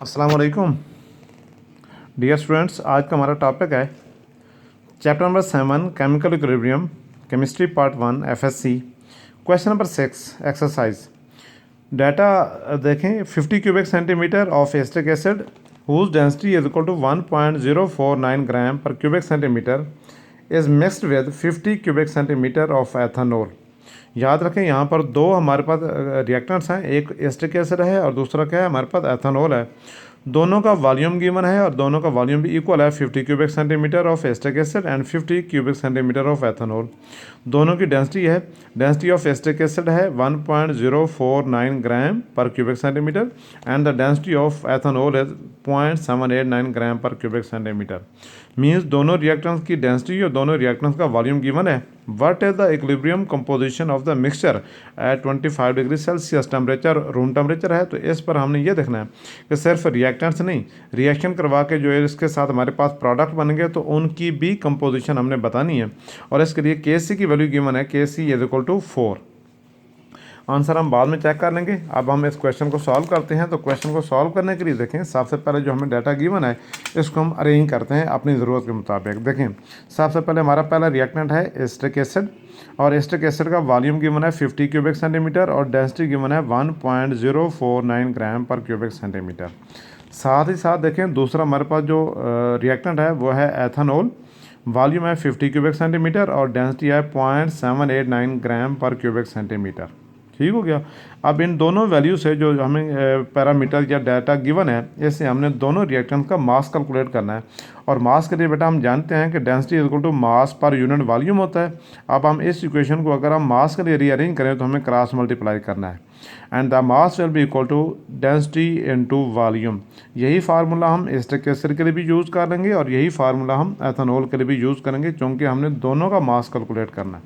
अस्सलाम वालेकुम dear students. आज का हमारा टॉपिक है chapter number 7 chemical equilibrium chemistry part 1 FSc. Question number 6 exercise. Data देखें 50 cubic centimetre of acetic acid whose density is equal to 1.049 gram per cubic centimetre is mixed with 50 cubic centimetre of ethanol. याद रखें यहाँ पर दो हमारे पास reactants हैं, एक acetic acid है और दूसरा क्या है हमारे पास एथेनॉल है। दोनों का वॉल्यूम गिवन है और दोनों का वॉल्यूम भी इक्वल है, 50 cubic centimetre of acetic acid and 50 cubic centimetre of ethanol. दोनों की डेंसिटी है, डेंसिटी ऑफ एस्टिक एसिड है 1.049 gram per cubic centimetre and the density of ethanol is 0.789 gram per cubic centimetre. Means दोनों reactants की density और दोनों reactants का volume given है। What is the equilibrium composition of the mixture eight 25 degree Celsius temperature, room temperature है। तो इस पर हमने ये देखना है कि सिर्फ रिएक्टेंट्स नहीं, रिएक्शन करवा के जो है इसके साथ हमारे पास प्रोडक्ट बनेंगे तो उनकी भी कंपोजिशन हमने बतानी है। और इसके लिए Kc की वैल्यू गिवन है, Kc is equal to 4। Answer हम बाद में चेक कर लेंगे। अब हम इस क्वेश्चन को सॉल्व करते हैं। तो क्वेश्चन को सॉल्व करने के लिए देखें, सबसे पहले जो हमें डाटा गिवन है इसको हम अरेंज करते हैं अपनी ज़रूरत के मुताबिक। देखें सबसे पहले हमारा पहला रिएक्टेंट है एस्टिक एसिड और एस्टिक एसिड का वॉल्यूम गिवन है 50 क्यूबिक सेंटीमीटर और डेंसिटी गिवन है 1.049 ग्राम पर क्यूबिक सेंटीमीटर। साथ ही साथ देखें दूसरा हमारे पास जो रिएक्टेंट है वो है एथेनॉल। वॉल्यूम है 50 क्यूबिक सेंटीमीटर और डेंसिटी है 0.789 ग्राम पर क्यूबिक सेंटीमीटर। ठीक हो गया। अब इन दोनों वैल्यू से जो हमें पैरामीटर या डाटा गिवन है इससे हमने दोनों रिएक्टेंट का मास कैलकुलेट करना है। और मास के लिए बेटा हम जानते हैं कि density is equal to mass per unit volume होता है। अब हम इस इक्वेशन को अगर हम मास के लिए रीअरेंज करें तो हमें क्रॉस मल्टीप्लाई करना है and the mass will be equal to density into volume. यही फार्मूला हम एस्टिक एसिड के लिए भी यूज़ कर लेंगे और यही फार्मूला हम एथेनॉल के लिए भी यूज़ करेंगे, क्योंकि हमने दोनों का मास कैलकुलेट करना है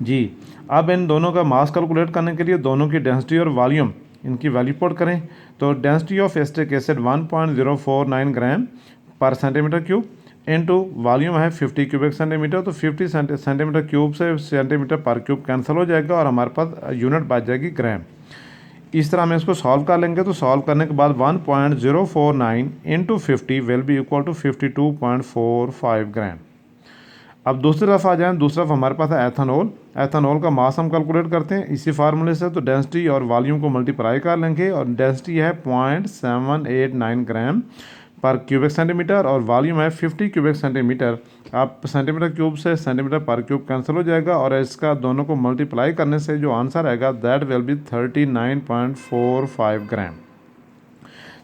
जी। अब इन दोनों का मास कैलकुलेट करने के लिए दोनों की डेंसिटी और वॉल्यूम इनकी वैल्यू पुट करें। तो density of acetic acid 1.049 gram पर सेंटीमीटर क्यूब इनटू वॉल्यूम है 50 क्यूबिक सेंटीमीटर। तो 50 सेंटीमीटर क्यूब से सेंटीमीटर पर क्यूब कैंसिल हो जाएगा और हमारे पास यूनिट बच जाएगी ग्राम। इस तरह हम इसको सॉल्व कर लेंगे। तो सॉल्व करने के बाद 1.049 into 50 will be equal to 52.45 gram. अब दूसरी तरफ आ जाएं, दूसरी तरफ हमारे पास है एथेनॉल। एथेनॉल का मास हम कैलकुलेट करते हैं इसी फार्मूले से। तो डेंसिटी और वॉल्यूम को मल्टीप्लाई कर लेंगे और डेंसिटी है 0.789 ग्राम पर क्यूबिक सेंटीमीटर और वॉल्यूम है 50 क्यूबिक सेंटीमीटर। आप सेंटीमीटर क्यूब से सेंटीमीटर पर क्यूब कैंसिल हो जाएगा और इसका दोनों को मल्टीप्लाई करने से जो आंसर आएगा दैट विल बी 39.45 ग्राम।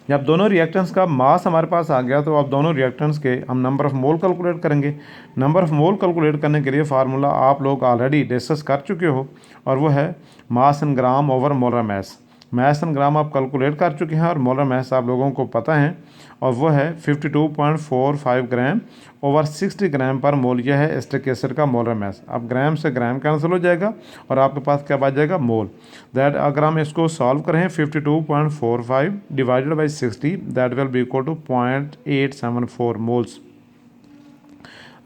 जब दोनों रिएक्टेंट्स का मास हमारे पास आ गया तो अब दोनों रिएक्टेंट्स के हम नंबर ऑफ मोल कैलकुलेट करेंगे। नंबर ऑफ मोल कैलकुलेट करने के लिए फार्मूला आप लोग ऑलरेडी डिस्कस कर चुके हो और वो है मास इन ग्राम ओवर मोलर मैस। मैस इन ग्राम आप कैलकुलेट कर चुके हैं और मोलर मैस आप लोगों को पता है और वो है 52.45 ग्राम ओवर 60 ग्राम पर मोल। यह है एस्टिक एसिड का मोलर मैस। अब ग्राम से ग्राम कैंसिल हो जाएगा और आपके पास क्या बच जाएगा मोल। दैट अगर हम इसको सॉल्व करें 52.45 divided by 60 that will be equal to 0.874 moles.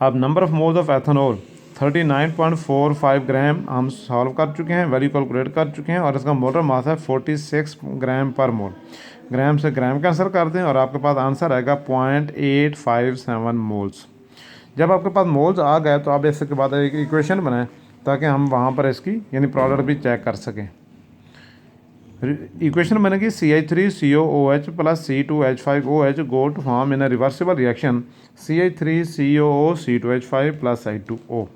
अब number of moles of ethanol 39.45 gram हम सॉल्व कर चुके हैं, वैल्यू कैलकुलेट कर चुके हैं और इसका मोलर मास है 46 ग्राम पर मोल। ग्राम से ग्राम कैंसिल कर दें और आपके पास आंसर आएगा 0.857 मोल्स। जब आपके पास मोल्स आ गए तो आप इसके बाद एक इक्वेशन बनाएं ताकि हम वहाँ पर इसकी यानी प्रोडक्ट भी चेक कर सकें। इक्वेशन बनेगी CH3COOH plus C2H5OH go to form in a reversible reaction CH3COO C2H5 plus I2O।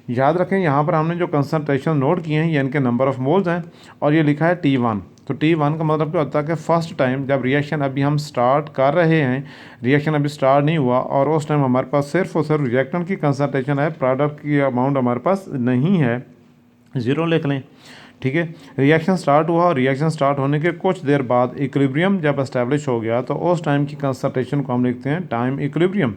याद रखें यहाँ पर हमने जो कंसनट्रेशन नोट किए हैं ये इनके नंबर ऑफ मोल्स हैं और ये लिखा है T1। तो T1 का मतलब क्या होता है कि फर्स्ट टाइम जब रिएक्शन अभी हम स्टार्ट कर रहे हैं, रिएक्शन अभी स्टार्ट नहीं हुआ और उस टाइम हमारे पास सिर्फ और सिर्फ रिएक्टेंट की कंसनट्रेशन है, प्रोडक्ट की अमाउंट हमारे पास नहीं है, ज़ीरो लिख लें। ठीक है, रिएक्शन स्टार्ट हुआ और रिएक्शन स्टार्ट होने के कुछ देर बाद इक्विलिब्रियम जब एस्टेब्लिश हो गया तो उस टाइम की कंसंट्रेशन को हम लिखते हैं टाइम इक्विलिब्रियम।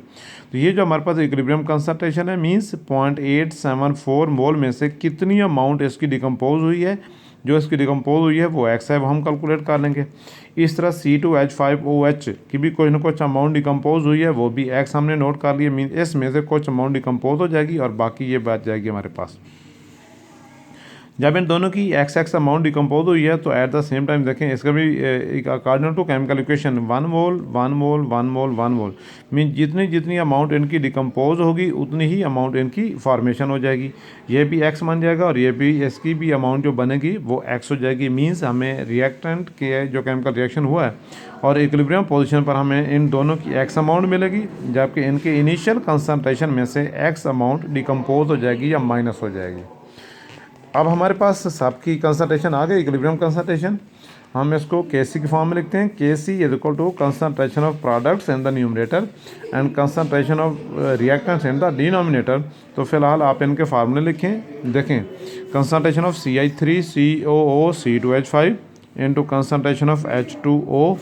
तो ये जो हमारे पास इक्विलिब्रियम कंसंट्रेशन है मींस 0.874 मोल में से कितनी अमाउंट इसकी डिकम्पोज हुई है, जो इसकी डिकम्पोज हुई है वो एक्स है, वो हम कैलकुलेट कर लेंगे। इस तरह C2H5OH की भी कुछ ना कुछ अमाउंट डिकम्पोज हुई है, वो भी एक्स हमने नोट कर लिया। मीन इसमें से कुछ अमाउंट डिकम्पोज हो जाएगी और बाकी ये बच जाएगी हमारे पास। जब इन दोनों की एक्स एक्स अमाउंट डिकम्पोज हुई है तो एट द सेम टाइम देखें इसका भी according to chemical equation 1 mole 1 mole 1 mole 1 mole mean जितनी जितनी अमाउंट इनकी डिकम्पोज होगी उतनी ही अमाउंट इनकी फॉर्मेशन हो जाएगी। ये भी एक्स बन जाएगा और ये भी इसकी भी अमाउंट जो बनेगी वो एक्स हो जाएगी। मीन्स हमें रिएक्टेंट के जो केमिकल रिएक्शन हुआ है और इक्विलिब्रियम पोजीशन पर हमें इन दोनों की एक्स अमाउंट मिलेगी, जबकि इनके इनिशियल कंसंट्रेशन में से एक्स अमाउंट डिकम्पोज हो जाएगी या माइनस हो जाएगी। अब हमारे पास सबकी कंसंट्रेशन आ गई, इक्विलिब्रियम कंसंट्रेशन। हम इसको Kc की फॉर्म में लिखते हैं। Kc is equal to concentration of products in the numerator and concentration of reactants in the denominator. तो फिलहाल आप इनके फार्मूले लिखें। देखें, concentration of CH3COO C2H5 into concentration of H2O।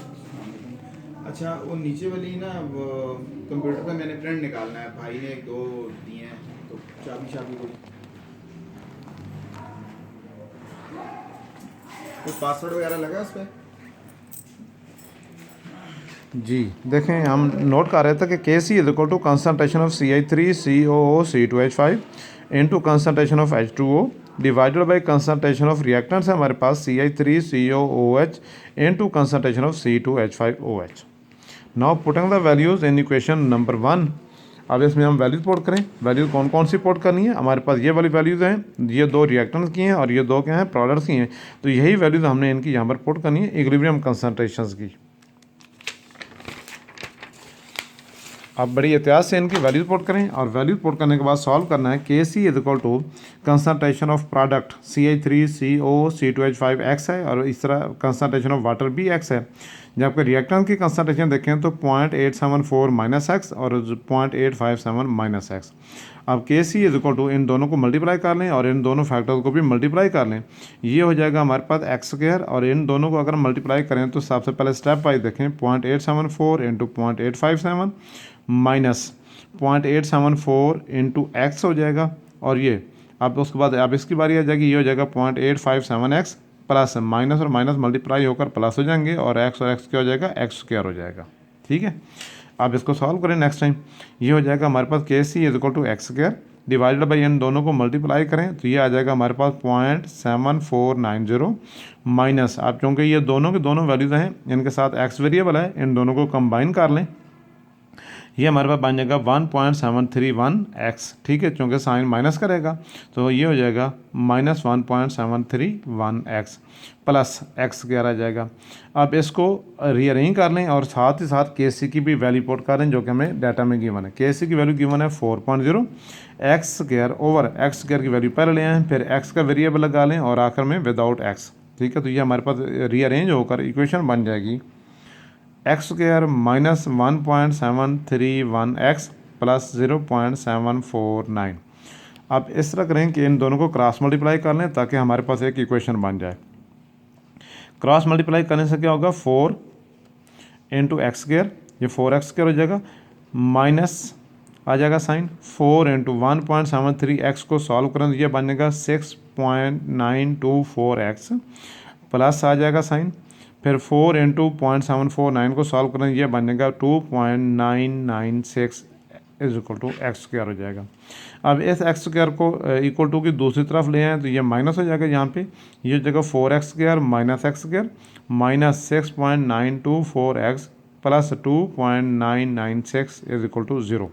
अच्छा, वो नीचे वाली ना कंप्यूटर पे मैंने प्रिंट निकालना है, भाई ने 1-2 दिए हैं, तो चाबी कोई पासवर्ड वगैरह लगा उस पर? जी देखें, हम नोट कर रहे थे कि Kc is equal to concentration of CH3COO C2H5 into concentration of H2O divided by concentration of reactants है हमारे पास CH3COOH into concentration of C2H5OH। Now putting the values in equation number 1। अब इसमें हम वैल्यूज पुट करें। Values कौन कौन सी put करनी है? हमारे पास ये वाली वैल्यूज हैं, ये 2 रिएक्टेंट्स की हैं और ये 2 क्या हैं, प्रोडक्ट्स की हैं। तो यही वैल्यूज हमने इनकी यहाँ पर पुट करनी है इक्विलिब्रियम कंसंट्रेशंस की। अब बड़ी एहतियात से इनकी वैल्यूज पुट करें और वैल्यूज पुट करने के बाद सॉल्व करना है। Kc is equal to concentration of product CH3COO C2H5 x है और इस तरह कंसंट्रेशन ऑफ वाटर भी x है। जबकि रिएक्टेंट की कंसंट्रेशन देखें तो 0.874 माइनस एक्स और 0.857 माइनस एक्स। अब Kc इज इक्वल टू इन दोनों को मल्टीप्लाई कर लें और इन दोनों फैक्टर्स को भी मल्टीप्लाई कर लें। ये हो जाएगा हमारे पास एक्स स्क्वायर और इन दोनों को अगर मल्टीप्लाई करें तो सबसे पहले स्टेप वाइज देखें 0.874 इंटू 0.857 माइनस 0.874 इंटू एक्स हो जाएगा और ये अब उसके बाद अब इसकी बारी आ जाएगी, ये हो जाएगा 0.857 एक्स प्लस माइनस और माइनस मल्टीप्लाई होकर प्लस हो जाएंगे और एक्स क्या हो जाएगा, एक्स स्क्वायर हो जाएगा। ठीक है, अब इसको सॉल्व करें नेक्स्ट टाइम। ये हो जाएगा हमारे पास Kc is equal to x square divided by इन दोनों को मल्टीप्लाई करें तो ये आ जाएगा हमारे पास 0.7490 माइनस, अब चूँकि ये दोनों के दोनों वैल्यूज हैं इनके साथ एक्स वेरिएबल है, इन दोनों को कंबाइन कर लें। ये हमारे पास बन जाएगा 1.731 एक्स। ठीक है, चूँकि साइन माइनस करेगा तो ये हो जाएगा minus 1.731 X plus X square आ जाएगा। अब इसको रीअरेंज कर लें और साथ ही साथ Kc की भी वैल्यू पुट कर लें जो कि हमें डाटा में गिवन है। Kc की वैल्यू गिवन है 4.0, x square over x square की वैल्यू पहले ले आएँ, फिर एक्स का वेरिएबल लगा लें और आखिर में विदाउट एक्स। ठीक है, तो ये हमारे पास रीअरेंज होकर इक्वेशन बन जाएगी x square minus 1.731 X plus 0.749। अब इस तरह करें कि इन दोनों को क्रॉस मल्टीप्लाई कर लें ताकि हमारे पास एक इक्वेशन बन जाए। क्रॉस मल्टीप्लाई करने से क्या होगा, 4 इंटू एक्स स्क्वायर, ये 4x स्क्वायर हो जाएगा, माइनस आ जाएगा साइन 4 इंटू 1.73 एक्स को सॉल्व करें तो ये बन जाएगा 6.924 एक्स प्लस आ जाएगा साइन, फिर 4 इंटू 0.749 को सॉल्व करें ये बन जाएगा 2.996 is equal to x square हो जाएगा। अब इस एक्स स्क्वायर को इक्वल टू की दूसरी तरफ ले आएँ तो ये माइनस हो जाएगा, यहाँ पे ये हो जाएगा 4x square minus x square minus 6.924 x plus 2.996 is equal to 0।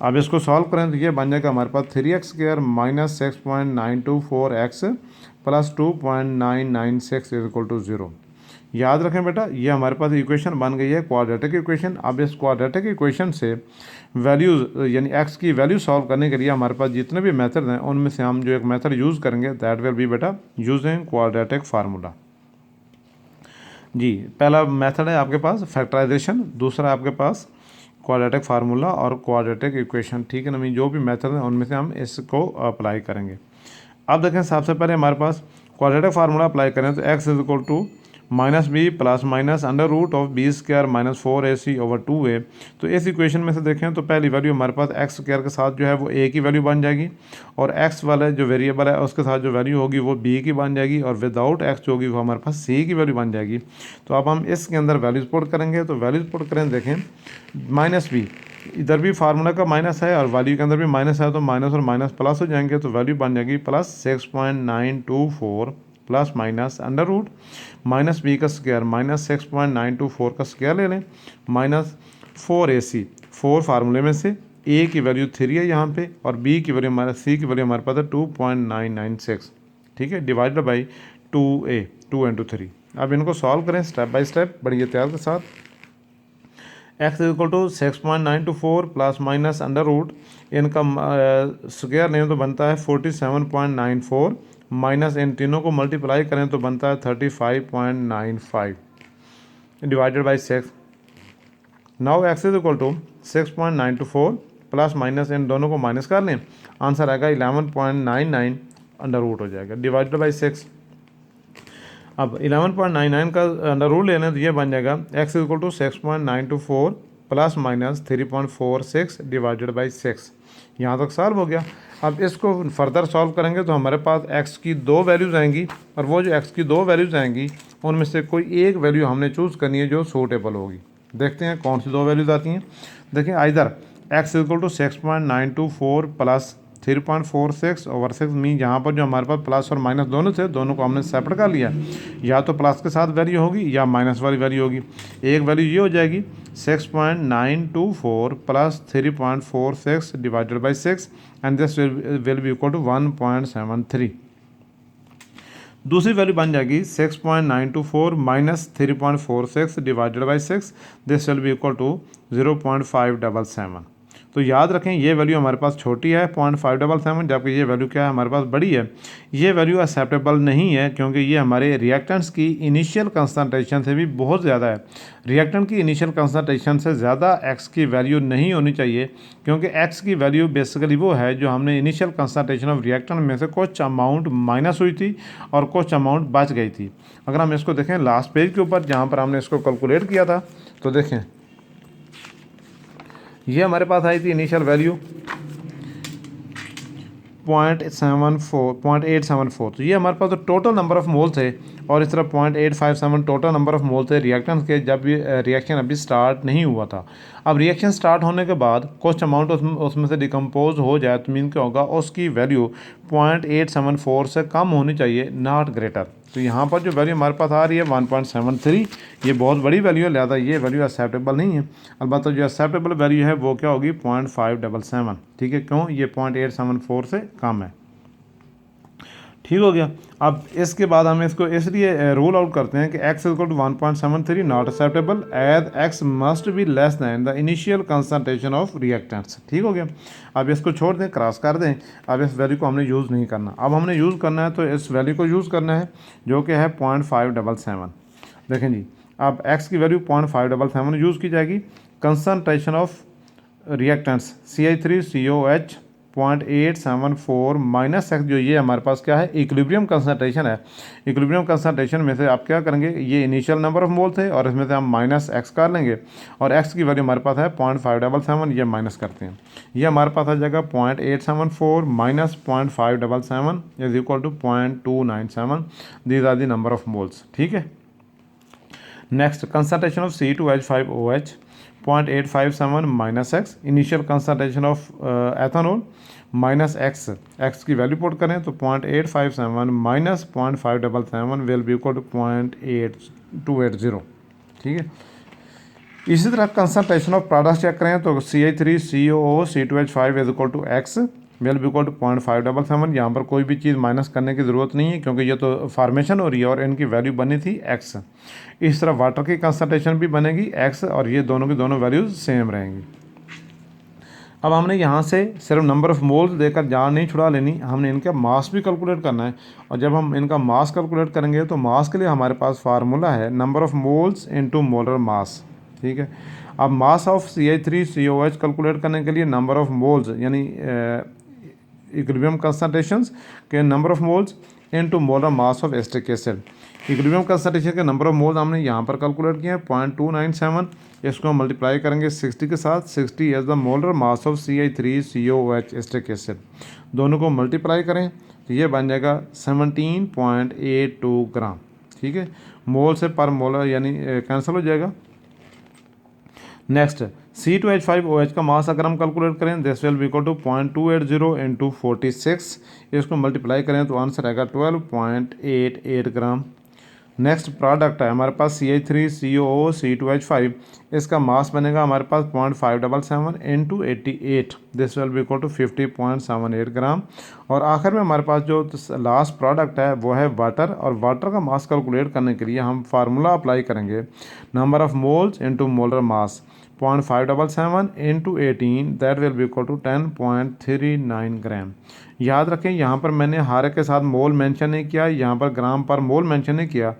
अब इसको सॉल्व करें तो ये बन जाएगा हमारे पास 3x square minus 6.924 x plus 2.996 is equal to 0। याद रखें बेटा, ये हमारे पास इक्वेशन बन गई है क्वाड्रेटिक इक्वेशन। अब इस क्वाड्रेटिक इक्वेशन से वैल्यूज़ यानी एक्स की वैल्यू सॉल्व करने के लिए हमारे पास जितने भी मेथड हैं उनमें से हम जो एक मेथड यूज़ करेंगे दैट विल बी बेटा यूजिंग क्वाड्रेटिक फार्मूला। जी, पहला मेथड है आपके पास फैक्टराइजेशन, दूसरा आपके पास क्वाड्रेटिक फार्मूला और क्वाड्रेटिक इक्वेशन। ठीक है ना, जो भी मेथड हैं उनमें से हम इसको अप्लाई करेंगे। अब देखें, सबसे पहले हमारे पास क्वाड्रेटिक फार्मूला अप्लाई करें तो x is equal to minus b plus minus under root of b square minus 4ac over 2a। तो इस इक्वेशन में से देखें तो पहली वैल्यू हमारे पास एक्स स्क्वायर के साथ जो है वो a की वैल्यू बन जाएगी और x वाला जो वेरिएबल है उसके साथ जो वैल्यू होगी वो b की बन जाएगी और विदाउट x जो होगी वो हमारे पास c की वैल्यू बन जाएगी। तो अब हम इसके अंदर वैल्यूज पुट करेंगे, तो वैल्यूज पुट करें, देखें माइनस बी इधर भी फार्मूला का माइनस है और वैल्यू के अंदर भी माइनस है, तो माइनस और माइनस प्लस हो जाएंगे, तो वैल्यू बन जाएगी plus 6.924 plus minus under root minus b का स्क्वायर माइनस 6.924 का स्क्वायर ले लें माइनस 4ac, 4 फार्मूले में से ए की वैल्यू 3 है यहाँ पे और बी की वैल्यू हमारा सी की वैल्यू हमारे पास है 2.996, ठीक है, डिवाइडेड बाई 2a, 2 इंटू 3। अब इनको सॉल्व करें स्टेप बाय स्टेप बड़ी एहतियात के साथ। x is equal to 6.924 plus minus under root, इनका स्क्वायर लें तो बनता है 47.94 माइनस इन तीनों को मल्टीप्लाई करें तो बनता है 35.95 divided by 6। Now x is equal to 6.924 plus minus इन दोनों को माइनस कर लें, आंसर आएगा 11.99 अंडर रूट हो जाएगा डिवाइडेड बाई 6। अब 11.99 का अंडर रूट लेना है तो ये बन जाएगा x equal to 6.924 plus minus 3.46 divided by 6। यहाँ तक सॉल्व हो गया। अब इसको फर्दर सॉल्व करेंगे तो हमारे पास x की 2 वैल्यूज़ आएंगी और वो जो x की 2 वैल्यूज़ आएंगी उनमें से कोई एक वैल्यू हमने चूज़ करनी है जो सूटेबल होगी। देखते हैं कौन सी 2 वैल्यूज़ आती हैं। देखिए either x equal to 6.924 plus 3.46 over 6 mean यहाँ पर जो हमारे पास प्लस और माइनस दोनों थे दोनों को हमने सेपरेट कर लिया, या तो प्लस के साथ वैल्यू होगी या माइनस वाली वैल्यू होगी। एक वैल्यू ये हो जाएगी 6.924 plus 3.46 divided by 6 and this will be equal to 1.73। दूसरी वैल्यू बन जाएगी 6.924 minus 3.46 divided by 6, this will be equal to 0.577। तो याद रखें ये वैल्यू हमारे पास छोटी है 0.577, जबकि ये वैल्यू क्या है हमारे पास बड़ी है। ये वैल्यू एक्सेप्टेबल नहीं है क्योंकि ये हमारे रिएक्टेंट्स की इनिशियल कंसंट्रेशन से भी बहुत ज़्यादा है। रिएक्टेंट की इनिशियल कंसंट्रेशन से ज़्यादा एक्स की वैल्यू नहीं होनी चाहिए, क्योंकि एक्स की वैल्यू बेसिकली वो है जो हमने इनिशियल कंसंट्रेशन ऑफ रिएक्टेंट में से कुछ अमाउंट माइनस हुई थी और कुछ अमाउंट बच गई थी। अगर हम इसको देखें लास्ट पेज के ऊपर जहाँ पर हमने इसको कैलकुलेट किया था, तो देखें ये हमारे पास आई थी इनिशियल वैल्यू 0.874, तो ये हमारे पास तो टोटल नंबर ऑफ मोल थे और इस तरह 0.857 टोटल नंबर ऑफ मोल थे रिएक्टेंट्स के, जब भी रिएक्शन अभी स्टार्ट नहीं हुआ था। अब रिएक्शन स्टार्ट होने के बाद कुछ अमाउंट उसमें से डिकम्पोज हो जाए तो मीन क्या होगा, उसकी वैल्यू 0.874 से कम होनी चाहिए, नॉट ग्रेटर। तो यहाँ पर जो वैल्यू हमारे पास आ रही है 1.73, ये बहुत बड़ी वैल्यू है, लिहाजा ये वैल्यू एक्सेप्टेबल नहीं है। अलबत्ता जो एक्सेप्टेबल वैल्यू है वो क्या होगी 0.577, ठीक है, क्यों, ये 0.874 से कम है। ठीक हो गया। अब इसके बाद हम इसको इसलिए रूल आउट करते हैं कि x equal to 1.73 not acceptable as x must be less than the initial concentration of reactants. ठीक हो गया। अब इसको छोड़ दें, क्रॉस कर दें। अब इस वैल्यू को हमने यूज़ नहीं करना, अब हमने यूज़ करना है तो इस वैल्यू को यूज़ करना है जो कि है 0.577। देखें जी, अब x की वैल्यू 0.577 यूज़ की जाएगी। Concentration of reactants CH3COH 0.874 minus x, जो ये हमारे पास क्या है इक्विलिब्रियम कंसंट्रेशन है। इक्विलिब्रियम कंसंट्रेशन में से आप क्या करेंगे, ये इनिशियल नंबर ऑफ मोल थे और इसमें से हम माइनस एक्स कर लेंगे और एक्स की वैल्यू हमारे पास है 0.577, ये माइनस करते हैं, ये हमारे पास आ जाएगा 0.874 minus 0.577 is equal to 0.297। These are the number of moles. ठीक है। Next, concentration of C2H5OH 0.857 minus x, initial concentration of ethanol minus x, x की वैल्यू पुट करें तो 0.857 minus 0.577 will be equal to 0.8280। ठीक है। इसी तरह कंसंट्रेशन ऑफ प्रोडक्ट चेक करें तो CH3COO C2H5 is equal to x will be equal to 0.577। यहाँ पर कोई भी चीज़ माइनस करने की ज़रूरत नहीं है क्योंकि ये तो फार्मेशन हो रही है और इनकी वैल्यू बनी थी एक्स। इस तरह वाटर की कंसंट्रेशन भी बनेगी एक्स और ये दोनों की दोनों वैल्यूज़ सेम रहेंगी। अब हमने यहाँ से सिर्फ नंबर ऑफ़ मोल्स देकर जान नहीं छुड़ा लेनी, हमने इनका मास भी कैलकुलेट करना है। और जब हम इनका मास कैलकुलेट करेंगे तो मास के लिए हमारे पास फार्मूला है number of moles into molar mass. ठीक है। अब मास ऑफ CH3COH कैलकुलेट करने के लिए नंबर ऑफ़ मोल्स यानी इक्विलिब्रियम कंसंट्रेशंस के number of moles into molar mass of acetic acid. Equilibrium concentration के नंबर ऑफ मोल्स हमने यहाँ पर कैलकुलेट किए हैं 0.297। इसको हम मल्टीप्लाई करेंगे 60 के साथ, 60 as the molar mass of CH3COH acetic acid. दोनों को मल्टीप्लाई करें तो ये बन जाएगा 17.82 ग्राम। ठीक है। मोल से पर मोलर यानी कैंसिल हो जाएगा नेक्स्ट C2H5OH का मास अगर हम कैलकुलेट करें this will be equal to 0.280 into 46, इसको मल्टीप्लाई करें तो आंसर आएगा 12.88 ग्राम। नेक्स्ट प्रोडक्ट है हमारे पास CH3COO C2H5, इसका मास बनेगा हमारे पास 0.577 into 88, this will be equal to 50.78 gram. और आखिर में हमारे पास जो लास्ट प्रोडक्ट है वो है वाटर, और वाटर का मास कैलकुलेट करने के लिए हम फार्मूला अप्लाई करेंगे number of moles into molar mass 0.577 into 18, that will be equal to 10.39 gram. याद रखें यहाँ पर मैंने हर एक के साथ मोल मेंशन नहीं किया, यहाँ पर ग्राम पर मोल मेंशन नहीं किया।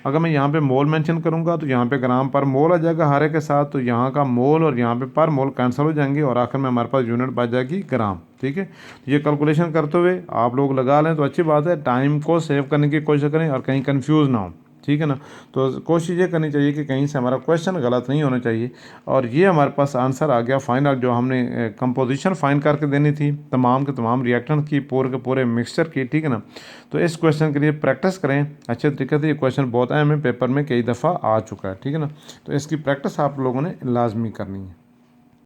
अगर मैं यहाँ पे मोल मेंशन करूँगा तो यहाँ पे ग्राम पर मोल आ जाएगा हर एक के साथ, तो यहाँ का मोल और यहाँ पे पर मोल कैंसिल हो जाएंगे और आखिर में हमारे पास यूनिट बच जाएगी ग्राम। ठीक है, तो ये कैलकुलेशन करते हुए आप लोग लगा लें तो अच्छी बात है, टाइम को सेव करने की कोशिश करें और कहीं कन्फ्यूज़ ना हो। ठीक है ना, तो कोशिश ये करनी चाहिए कि कहीं से हमारा क्वेश्चन गलत नहीं होना चाहिए। और ये हमारे पास आंसर आ गया फाइनल, जो हमने कंपोजिशन फाइन करके देनी थी तमाम के तमाम रिएक्टेंट की, पूरे के पूरे मिक्सचर की। ठीक है ना, तो इस क्वेश्चन के लिए प्रैक्टिस करें अच्छे तरीके से। ये क्वेश्चन बहुत अहम है, पेपर में कई दफ़ा आ चुका है। ठीक है ना, तो इसकी प्रैक्टिस आप लोगों ने लाजमी करनी है।